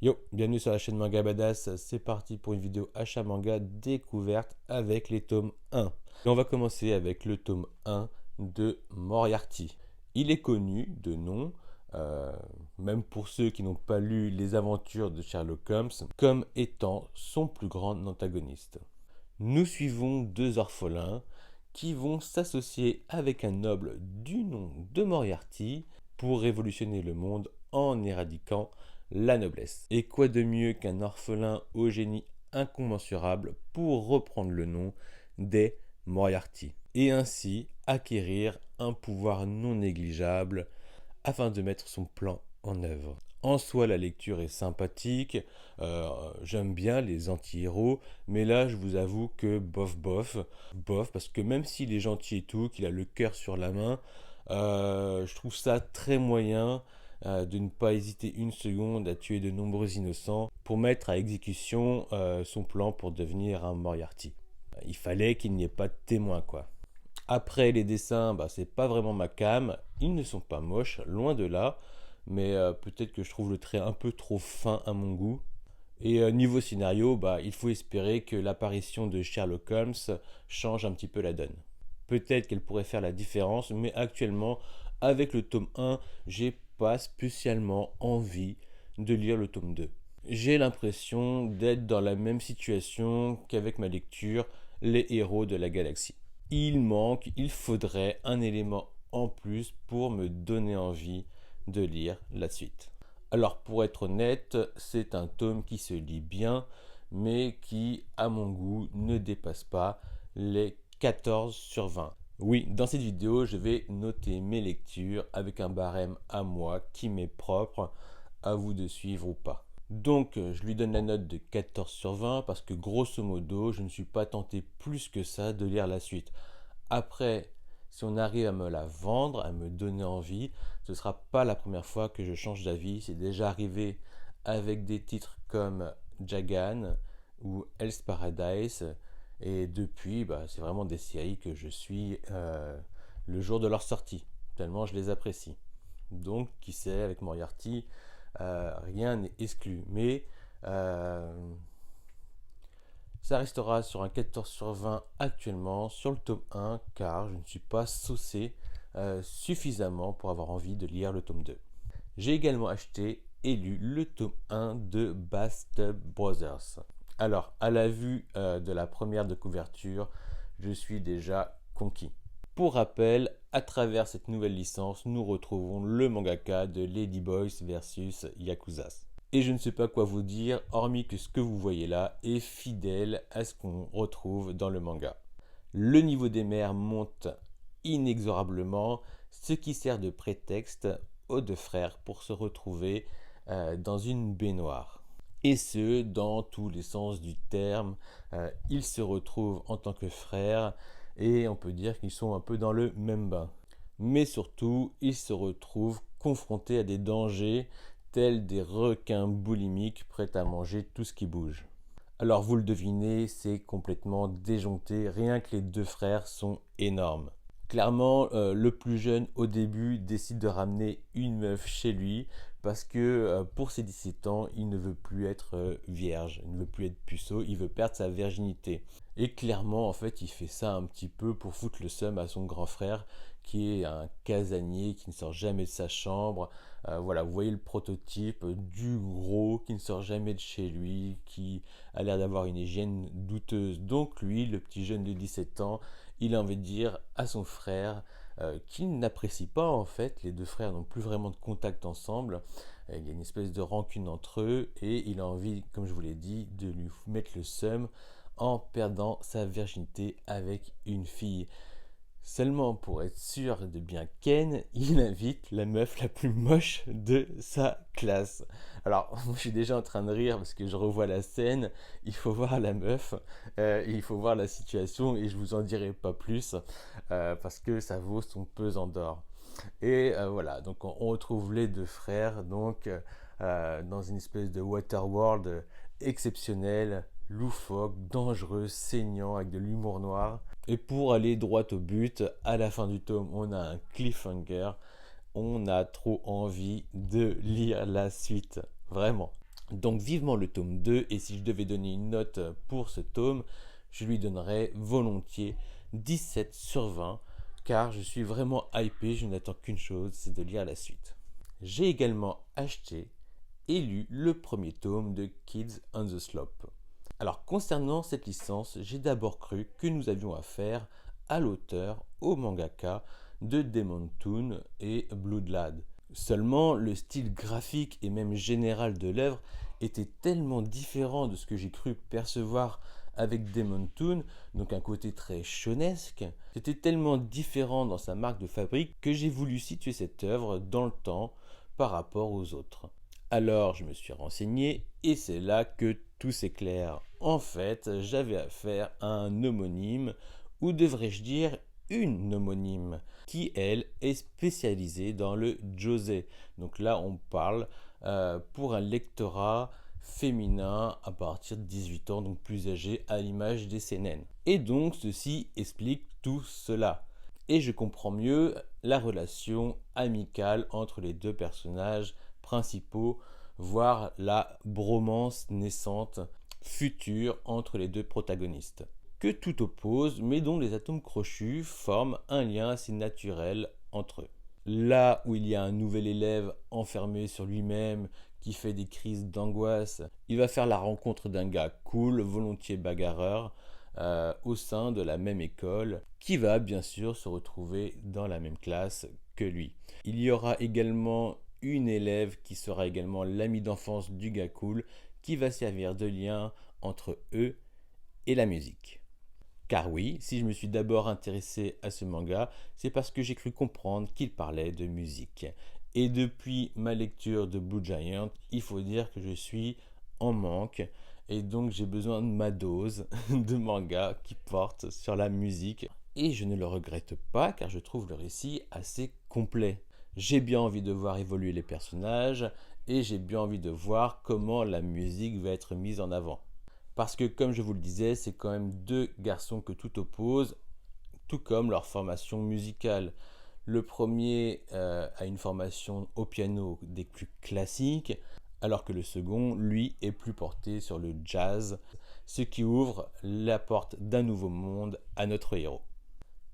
Yo, bienvenue sur la chaîne Manga Badass, c'est parti pour une vidéo achat manga découverte avec les tomes 1. Et on va commencer avec le tome 1 de Moriarty. Il est connu de nom, euh, même pour ceux qui n'ont pas lu les aventures de Sherlock Holmes, comme étant son plus grand antagoniste. Nous suivons deux orphelins qui vont s'associer avec un noble du nom de Moriarty pour révolutionner le monde en éradiquant la noblesse. Et quoi de mieux qu'un orphelin au génie incommensurable pour reprendre le nom des Moriarty et ainsi acquérir un pouvoir non négligeable afin de mettre son plan en œuvre. En soi, la lecture est sympathique, j'aime bien les anti-héros, mais là, je vous avoue que bof, parce que même s'il est gentil et tout, qu'il a le cœur sur la main, je trouve ça très moyen de ne pas hésiter une seconde à tuer de nombreux innocents pour mettre à exécution son plan pour devenir un Moriarty. Il fallait qu'il n'y ait pas de témoin, quoi. Après, les dessins, c'est pas vraiment ma cam. Ils ne sont pas moches, loin de là. Mais peut-être que je trouve le trait un peu trop fin à mon goût. Et niveau scénario, il faut espérer que l'apparition de Sherlock Holmes change un petit peu la donne. Peut-être qu'elle pourrait faire la différence, mais actuellement, avec le tome 1, j'ai pas spécialement envie de lire le tome 2. J'ai l'impression d'être dans la même situation qu'avec ma lecture Les héros de la galaxie. Il faudrait un élément en plus pour me donner envie de lire la suite. Alors pour être honnête, c'est un tome qui se lit bien, mais qui, à mon goût, ne dépasse pas les 14 sur 20. Oui, dans cette vidéo, je vais noter mes lectures avec un barème à moi qui m'est propre, à vous de suivre ou pas. Donc, je lui donne la note de 14 sur 20 parce que grosso modo, je ne suis pas tenté plus que ça de lire la suite. Après, si on arrive à me la vendre, à me donner envie, ce ne sera pas la première fois que je change d'avis. C'est déjà arrivé avec des titres comme Jagan ou Hell's Paradise. Et depuis, c'est vraiment des séries que je suis le jour de leur sortie, tellement je les apprécie. Donc, qui sait, avec Moriarty, rien n'est exclu. Mais ça restera sur un 14 sur 20 actuellement sur le tome 1 car je ne suis pas saucé suffisamment pour avoir envie de lire le tome 2. J'ai également acheté et lu le tome 1 de Bastard Brothers. Alors, à la vue de la première de couverture, je suis déjà conquis. Pour rappel, à travers cette nouvelle licence, nous retrouvons le mangaka de Lady Boys versus Yakuzas. Et je ne sais pas quoi vous dire, hormis que ce que vous voyez là est fidèle à ce qu'on retrouve dans le manga. Le niveau des mers monte inexorablement, ce qui sert de prétexte aux deux frères pour se retrouver dans une baignoire. Et ce, dans tous les sens du terme. Ils se retrouvent en tant que frères et on peut dire qu'ils sont un peu dans le même bain. Mais surtout, ils se retrouvent confrontés à des dangers tels des requins boulimiques prêts à manger tout ce qui bouge. Alors vous le devinez, c'est complètement déjoncté, rien que les deux frères sont énormes. Clairement, le plus jeune au début décide de ramener une meuf chez lui parce que pour ses 17 ans, il ne veut plus être vierge, il ne veut plus être puceau, il veut perdre sa virginité. Et clairement, en fait, il fait ça un petit peu pour foutre le seum à son grand frère qui est un casanier qui ne sort jamais de sa chambre. Voilà, vous voyez le prototype du gros qui ne sort jamais de chez lui, qui a l'air d'avoir une hygiène douteuse. Donc lui, le petit jeune de 17 ans, il a envie de dire à son frère qu'il n'apprécie pas en fait. Les deux frères n'ont plus vraiment de contact ensemble. Il y a une espèce de rancune entre eux et il a envie, comme je vous l'ai dit, de lui mettre le seum en perdant sa virginité avec une fille. Seulement pour être sûr de bien ken, il invite la meuf la plus moche de sa classe. Alors, moi, je suis déjà en train de rire parce que je revois la scène. Il faut voir la meuf, il faut voir la situation et je vous en dirai pas plus parce que ça vaut son pesant d'or. Et voilà, donc on retrouve les deux frères donc dans une espèce de waterworld exceptionnel, loufoque, dangereux, saignant avec de l'humour noir. Et pour aller droit au but, à la fin du tome, on a un cliffhanger. On a trop envie de lire la suite. Vraiment. Donc vivement le tome 2, et si je devais donner une note pour ce tome, je lui donnerais volontiers 17 sur 20, car je suis vraiment hypé, je n'attends qu'une chose, c'est de lire la suite. J'ai également acheté et lu le premier tome de Kids on the Slope. Alors concernant cette licence, j'ai d'abord cru que nous avions affaire à l'auteur, au mangaka de Demon Toon et Blood Lad. Seulement, le style graphique et même général de l'œuvre était tellement différent de ce que j'ai cru percevoir avec Demon Toon, donc un côté très shounesque. C'était tellement différent dans sa marque de fabrique que j'ai voulu situer cette œuvre dans le temps par rapport aux autres. Alors je me suis renseigné et c'est là que tout s'éclaire. En fait, j'avais affaire à un homonyme, ou devrais-je dire une homonyme, qui elle est spécialisée dans le josei. Donc là on parle pour un lectorat féminin à partir de 18 ans, donc plus âgé à l'image des seinen. Et donc ceci explique tout cela. Et je comprends mieux la relation amicale entre les deux personnages principaux, voire la bromance naissante future entre les deux protagonistes, que tout oppose, mais dont les atomes crochus forment un lien assez naturel entre eux. Là où il y a un nouvel élève enfermé sur lui-même qui fait des crises d'angoisse, il va faire la rencontre d'un gars cool, volontiers bagarreur, au sein de la même école, qui va bien sûr se retrouver dans la même classe que lui. Il y aura également une élève qui sera également l'amie d'enfance du gars cool, qui va servir de lien entre eux et la musique. Car oui, si je me suis d'abord intéressé à ce manga, c'est parce que j'ai cru comprendre qu'il parlait de musique. Et depuis ma lecture de Blue Giant, il faut dire que je suis en manque, et donc j'ai besoin de ma dose de manga qui porte sur la musique. Et je ne le regrette pas, car je trouve le récit assez complet. J'ai bien envie de voir évoluer les personnages, et j'ai bien envie de voir comment la musique va être mise en avant. Parce que comme je vous le disais, c'est quand même deux garçons que tout oppose, tout comme leur formation musicale. Le premier a une formation au piano des plus classiques, alors que le second, lui, est plus porté sur le jazz, ce qui ouvre la porte d'un nouveau monde à notre héros.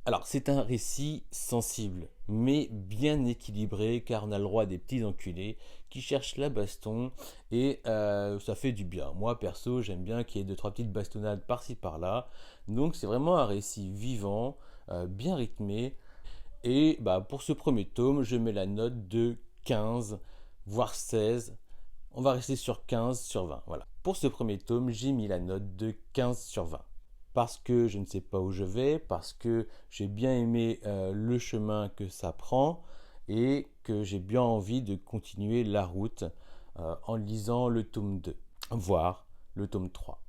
Alors, c'est un récit sensible, mais bien équilibré, car on a le droit des petits enculés qui cherchent la baston, et ça fait du bien. Moi, perso, j'aime bien qu'il y ait 2-3 petites bastonnades par-ci par-là. Donc, c'est vraiment un récit vivant, bien rythmé. Et pour ce premier tome, je mets la note de 15, voire 16. On va rester sur 15 sur 20. Voilà. Pour ce premier tome, j'ai mis la note de 15 sur 20. Parce que je ne sais pas où je vais, parce que j'ai bien aimé le chemin que ça prend et que j'ai bien envie de continuer la route en lisant le tome 2, voire le tome 3.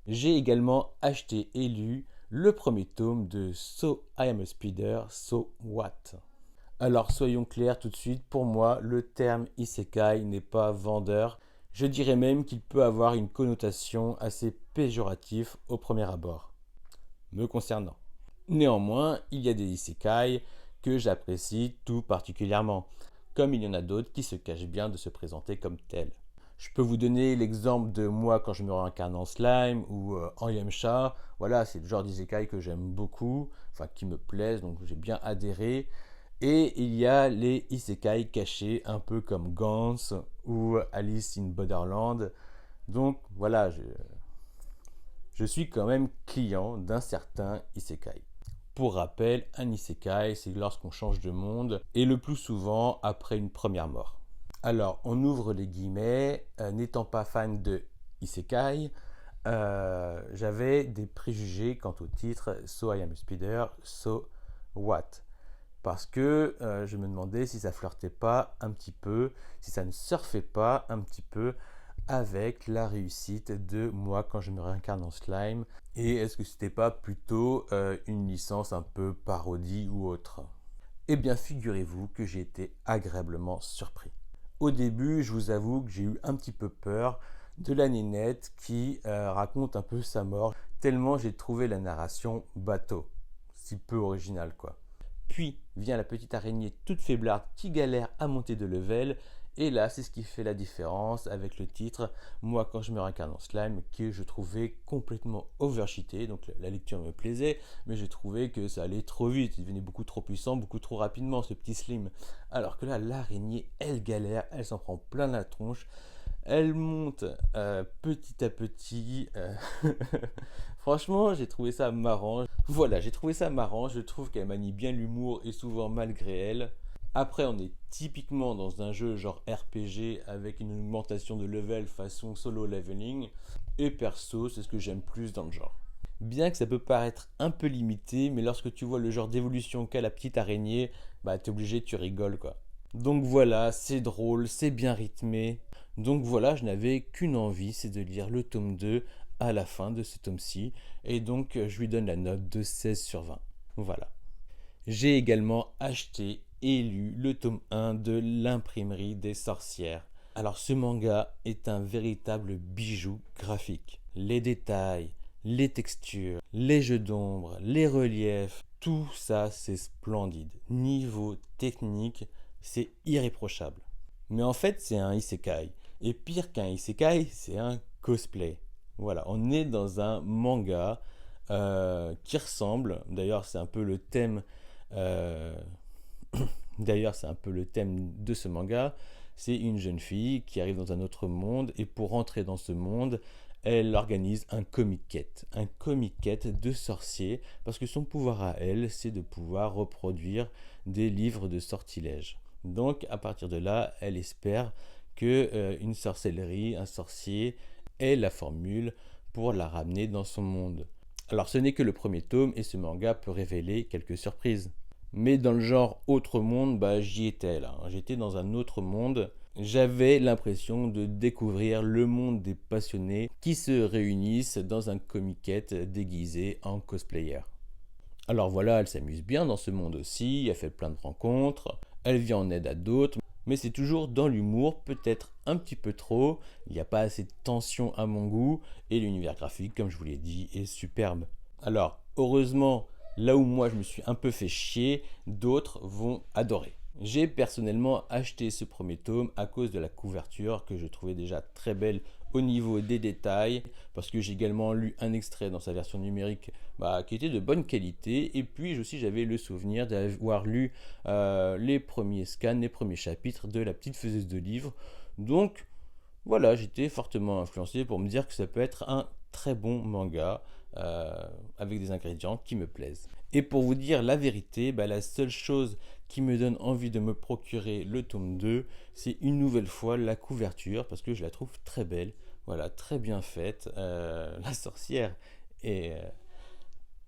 J'ai également acheté et lu le premier tome de So I Am a Speeder, So What. Alors soyons clairs tout de suite, pour moi le terme isekai n'est pas vendeur. Je dirais même qu'il peut avoir une connotation assez péjorative au premier abord, me concernant. Néanmoins, il y a des isekai que j'apprécie tout particulièrement, comme il y en a d'autres qui se cachent bien de se présenter comme tels. Je peux vous donner l'exemple de moi quand je me réincarne en slime ou en Yamcha. Voilà, c'est le genre d'isekai que j'aime beaucoup, enfin qui me plaisent, donc j'ai bien adhéré. Et il y a les isekai cachés, un peu comme Gantz ou Alice in Borderland. Donc voilà, je suis quand même client d'un certain isekai. Pour rappel, un isekai, c'est lorsqu'on change de monde, et le plus souvent après une première mort. Alors, on ouvre les guillemets, n'étant pas fan de isekai, j'avais des préjugés quant au titre So I Am a Speeder, So What? Parce que je me demandais si ça flirtait pas un petit peu, si ça ne surfait pas un petit peu avec la réussite de moi quand je me réincarne en slime, et est-ce que c'était pas plutôt une licence un peu parodie ou autre? Eh bien, figurez-vous que j'ai été agréablement surpris. Au début, je vous avoue que j'ai eu un petit peu peur de la nénette qui raconte un peu sa mort, tellement j'ai trouvé la narration bateau, si peu originale quoi. Puis vient la petite araignée toute faiblarde qui galère à monter de level, Et là, c'est ce qui fait la différence avec le titre Moi quand je me réincarne en slime, que je trouvais complètement overcheaté. Donc la lecture me plaisait, mais j'ai trouvé que ça allait trop vite. Il devenait beaucoup trop puissant, beaucoup trop rapidement, ce petit slim. Alors que là, l'araignée, elle galère, elle s'en prend plein la tronche. Elle monte petit à petit. Franchement, j'ai trouvé ça marrant. Voilà, j'ai trouvé ça marrant. Je trouve qu'elle manie bien l'humour et souvent malgré elle. Après, on est typiquement dans un jeu genre RPG avec une augmentation de level façon solo leveling. Et perso, c'est ce que j'aime plus dans le genre. Bien que ça peut paraître un peu limité, mais lorsque tu vois le genre d'évolution qu'a la petite araignée, bah t'es obligé, tu rigoles quoi. Donc voilà, c'est drôle, c'est bien rythmé. Donc voilà, je n'avais qu'une envie, c'est de lire le tome 2 à la fin de ce tome-ci. Et donc je lui donne la note de 16 sur 20. Voilà. J'ai également acheté et lu le tome 1 de l'imprimerie des sorcières. Alors ce manga est un véritable bijou graphique. Les détails, les textures, les jeux d'ombre, les reliefs, tout ça c'est splendide. Niveau technique, c'est irréprochable. Mais en fait c'est un isekai. Et pire qu'un isekai, c'est un cosplay. Voilà, on est dans un manga qui ressemble, d'ailleurs c'est un peu le thème euh, d'ailleurs c'est un peu le thème de ce manga. C'est une jeune fille qui arrive dans un autre monde et pour rentrer dans ce monde, elle organise un comic-quête de sorcier parce que son pouvoir à elle, c'est de pouvoir reproduire des livres de sortilèges. Donc à partir de là, elle espère que une sorcellerie, un sorcier ait la formule pour la ramener dans son monde. Alors ce n'est que le premier tome et ce manga peut révéler quelques surprises. Mais dans le genre autre monde, bah, j'y étais là. J'étais dans un autre monde. J'avais l'impression de découvrir le monde des passionnés qui se réunissent dans un comiquette déguisé en cosplayer. Alors voilà, elle s'amuse bien dans ce monde aussi, elle fait plein de rencontres, elle vient en aide à d'autres, mais c'est toujours dans l'humour, peut-être un petit peu trop, il n'y a pas assez de tension à mon goût, et l'univers graphique, comme je vous l'ai dit, est superbe. Alors, heureusement, là où moi je me suis un peu fait chier, d'autres vont adorer. J'ai personnellement acheté ce premier tome à cause de la couverture que je trouvais déjà très belle au niveau des détails, parce que j'ai également lu un extrait dans sa version numérique qui était de bonne qualité, et puis aussi j'avais le souvenir d'avoir lu les premiers scans, les premiers chapitres de La Petite Faiseuse de Livres. Donc voilà, j'étais fortement influencé pour me dire que ça peut être un très bon manga avec des ingrédients qui me plaisent. Et pour vous dire la vérité, la seule chose qui me donne envie de me procurer le tome 2, c'est une nouvelle fois la couverture parce que je la trouve très belle, voilà, très bien faite. La sorcière est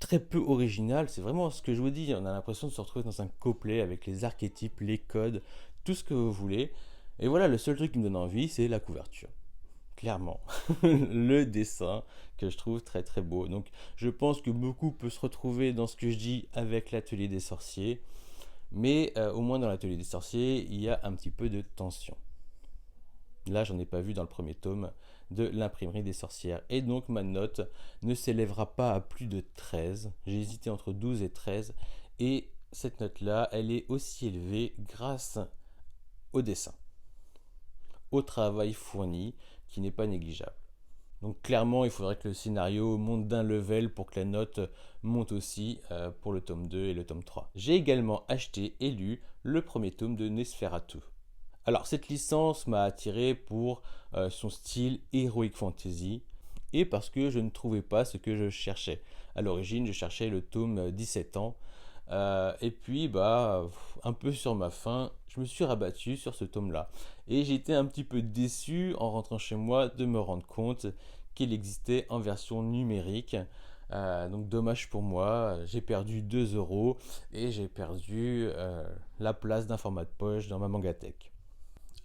très peu originale, c'est vraiment ce que je vous dis, on a l'impression de se retrouver dans un couplet avec les archétypes, les codes, tout ce que vous voulez. Et voilà, le seul truc qui me donne envie, c'est la couverture. Clairement, le dessin que je trouve très très beau. Donc je pense que beaucoup peut se retrouver dans ce que je dis avec l'atelier des sorciers, mais au moins dans l'atelier des sorciers, il y a un petit peu de tension. Là, j'en ai pas vu dans le premier tome de l'imprimerie des sorcières. Et donc ma note ne s'élèvera pas à plus de 13. J'ai hésité entre 12 et 13. Et cette note-là, elle est aussi élevée grâce au dessin, au travail fourni, qui n'est pas négligeable. Donc clairement, il faudrait que le scénario monte d'un level pour que la note monte aussi pour le tome 2 et le tome 3. J'ai également acheté et lu le premier tome de Nosferatu. Alors cette licence m'a attiré pour son style heroic fantasy et parce que je ne trouvais pas ce que je cherchais. À l'origine, je cherchais le tome 17 ans. Et puis, un peu sur ma faim, je me suis rabattu sur ce tome-là. Et j'ai été un petit peu déçu en rentrant chez moi de me rendre compte qu'il existait en version numérique. Donc dommage pour moi, j'ai perdu 2 euros et j'ai perdu la place d'un format de poche dans ma mangatech.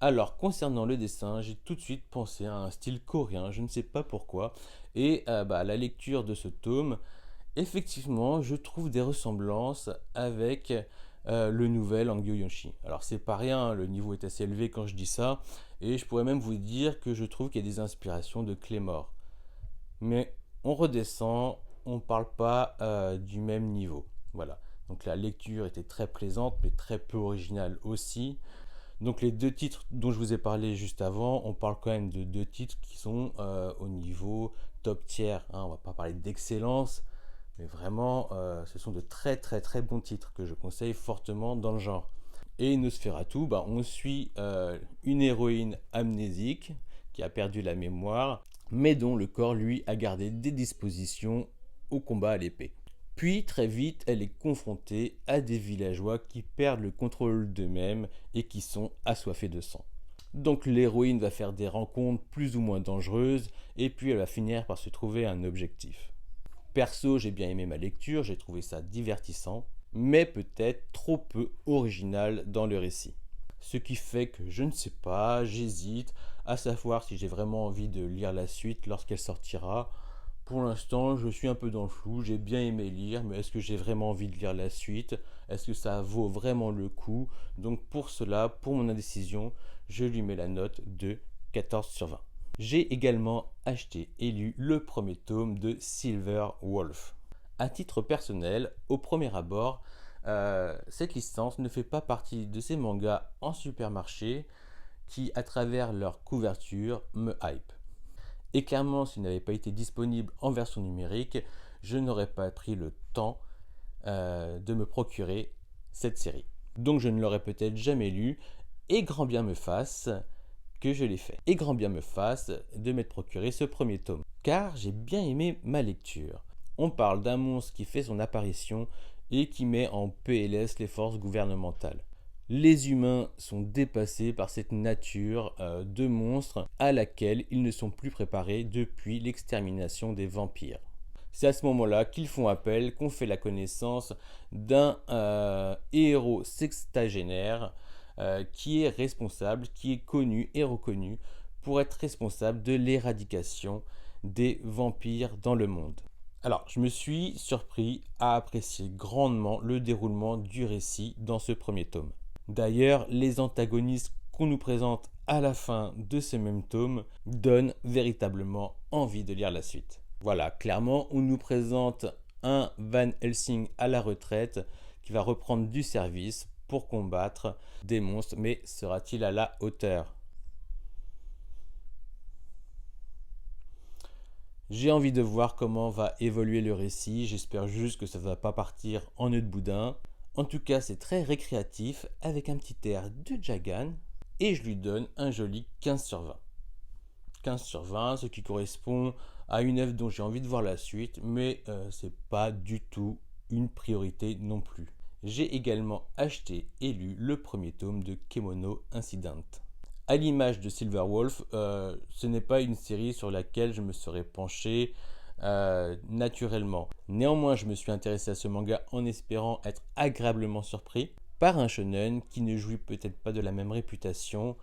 Alors, concernant le dessin, j'ai tout de suite pensé à un style coréen, je ne sais pas pourquoi. Et à la lecture de ce tome, effectivement, je trouve des ressemblances avec le nouvel Hangyo Yonshi. Alors, c'est pas rien, le niveau est assez élevé quand je dis ça, et je pourrais même vous dire que je trouve qu'il y a des inspirations de Claymore. Mais on redescend, on parle pas du même niveau. Voilà. Donc la lecture était très plaisante, mais très peu originale aussi. Donc les deux titres dont je vous ai parlé juste avant, on parle quand même de deux titres qui sont au niveau top tier, hein. On va pas parler d'excellence, mais vraiment ce sont de très très très bons titres que je conseille fortement dans le genre. Et Nosferatu, on suit une héroïne amnésique qui a perdu la mémoire, mais dont le corps, lui, a gardé des dispositions au combat à l'épée. Puis, très vite, elle est confrontée à des villageois qui perdent le contrôle d'eux-mêmes et qui sont assoiffés de sang. Donc l'héroïne va faire des rencontres plus ou moins dangereuses, et puis elle va finir par se trouver un objectif. Perso, j'ai bien aimé ma lecture, j'ai trouvé ça divertissant, mais peut-être trop peu original dans le récit. Ce qui fait que je ne sais pas, j'hésite à savoir si j'ai vraiment envie de lire la suite lorsqu'elle sortira. Pour l'instant, je suis un peu dans le flou, j'ai bien aimé lire, mais est-ce que j'ai vraiment envie de lire la suite? Est-ce que ça vaut vraiment le coup? Donc pour cela, pour mon indécision, je lui mets la note de 14 sur 20. J'ai également acheté et lu le premier tome de Silver Wolf. À titre personnel, au premier abord, cette licence ne fait pas partie de ces mangas en supermarché qui, à travers leur couverture, me hype. Et clairement, s'il n'avait pas été disponible en version numérique, je n'aurais pas pris le temps de me procurer cette série. Donc je ne l'aurais peut-être jamais lu, et grand bien me fasse que je l'ai fait. Et grand bien me fasse de m'être procuré ce premier tome, car j'ai bien aimé ma lecture. On parle d'un monstre qui fait son apparition et qui met en PLS les forces gouvernementales. Les humains sont dépassés par cette nature de monstres à laquelle ils ne sont plus préparés depuis l'extermination des vampires. C'est à ce moment-là qu'ils font appel, qu'on fait la connaissance d'un héros sextagénaire qui est responsable, qui est connu et reconnu pour être responsable de l'éradication des vampires dans le monde. Alors, je me suis surpris à apprécier grandement le déroulement du récit dans ce premier tome. D'ailleurs, les antagonistes qu'on nous présente à la fin de ce même tome donnent véritablement envie de lire la suite. Voilà, clairement, on nous présente un Van Helsing à la retraite qui va reprendre du service pour combattre des monstres, mais sera-t-il à la hauteur ? J'ai envie de voir comment va évoluer le récit, j'espère juste que ça ne va pas partir en nœud de boudin. En tout cas, c'est très récréatif, avec un petit air de Jagan, et je lui donne un joli 15 sur 20. 15 sur 20, ce qui correspond à une œuvre dont j'ai envie de voir la suite, mais c'est pas du tout une priorité non plus. J'ai également acheté et lu le premier tome de Kemono Incident. À l'image de Silver Wolf, ce n'est pas une série sur laquelle je me serais penché naturellement. Néanmoins, je me suis intéressé à ce manga en espérant être agréablement surpris par un shonen qui ne jouit peut-être pas de la même réputation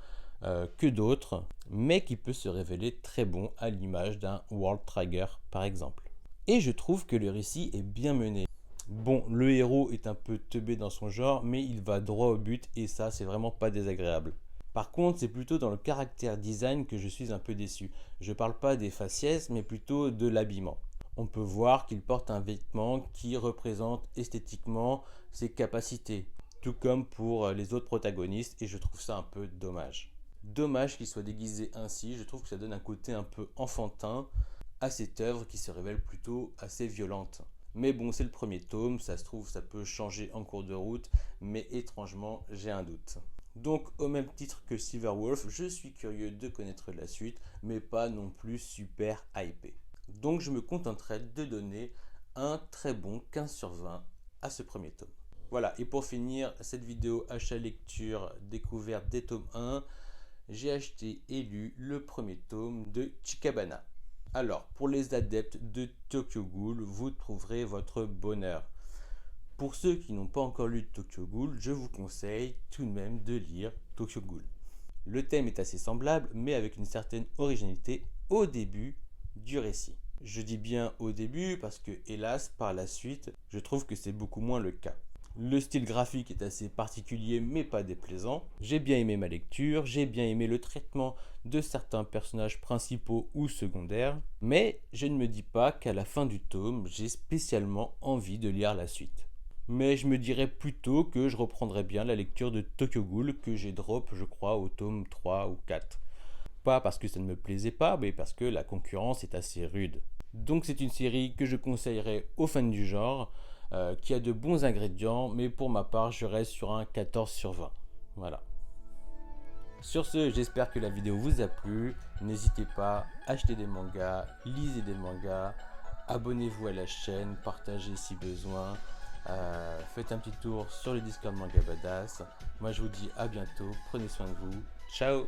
que d'autres, mais qui peut se révéler très bon à l'image d'un World Trigger par exemple. Et je trouve que le récit est bien mené. Bon, le héros est un peu teubé dans son genre, mais il va droit au but et ça, c'est vraiment pas désagréable. Par contre, c'est plutôt dans le caractère design que je suis un peu déçu. Je parle pas des faciès, mais plutôt de l'habillement. On peut voir qu'il porte un vêtement qui représente esthétiquement ses capacités, tout comme pour les autres protagonistes, et je trouve ça un peu dommage. Dommage qu'il soit déguisé ainsi, je trouve que ça donne un côté un peu enfantin à cette œuvre qui se révèle plutôt assez violente. Mais bon, c'est le premier tome, ça se trouve, ça peut changer en cours de route, mais étrangement, j'ai un doute. Donc, au même titre que Silver Wolf, je suis curieux de connaître la suite, mais pas non plus super hypé. Donc, je me contenterai de donner un très bon 15 sur 20 à ce premier tome. Voilà, et pour finir cette vidéo achat lecture découverte des tomes 1, j'ai acheté et lu le premier tome de Chikabana. Alors, pour les adeptes de Tokyo Ghoul, vous trouverez votre bonheur. Pour ceux qui n'ont pas encore lu Tokyo Ghoul, je vous conseille tout de même de lire Tokyo Ghoul. Le thème est assez semblable, mais avec une certaine originalité au début du récit. Je dis bien au début parce que, hélas, par la suite, je trouve que c'est beaucoup moins le cas. Le style graphique est assez particulier mais pas déplaisant. J'ai bien aimé ma lecture, j'ai bien aimé le traitement de certains personnages principaux ou secondaires, mais je ne me dis pas qu'à la fin du tome, j'ai spécialement envie de lire la suite. Mais je me dirais plutôt que je reprendrais bien la lecture de Tokyo Ghoul que j'ai drop, je crois, au tome 3 ou 4. Pas parce que ça ne me plaisait pas, mais parce que la concurrence est assez rude. Donc c'est une série que je conseillerais aux fans du genre, qui a de bons ingrédients, mais pour ma part, je reste sur un 14 sur 20. Voilà. Sur ce, j'espère que la vidéo vous a plu. N'hésitez pas, achetez des mangas, lisez des mangas, abonnez-vous à la chaîne, partagez si besoin. Faites un petit tour sur le Discord Manga Badass. Moi je vous dis à bientôt, prenez soin de vous. Ciao!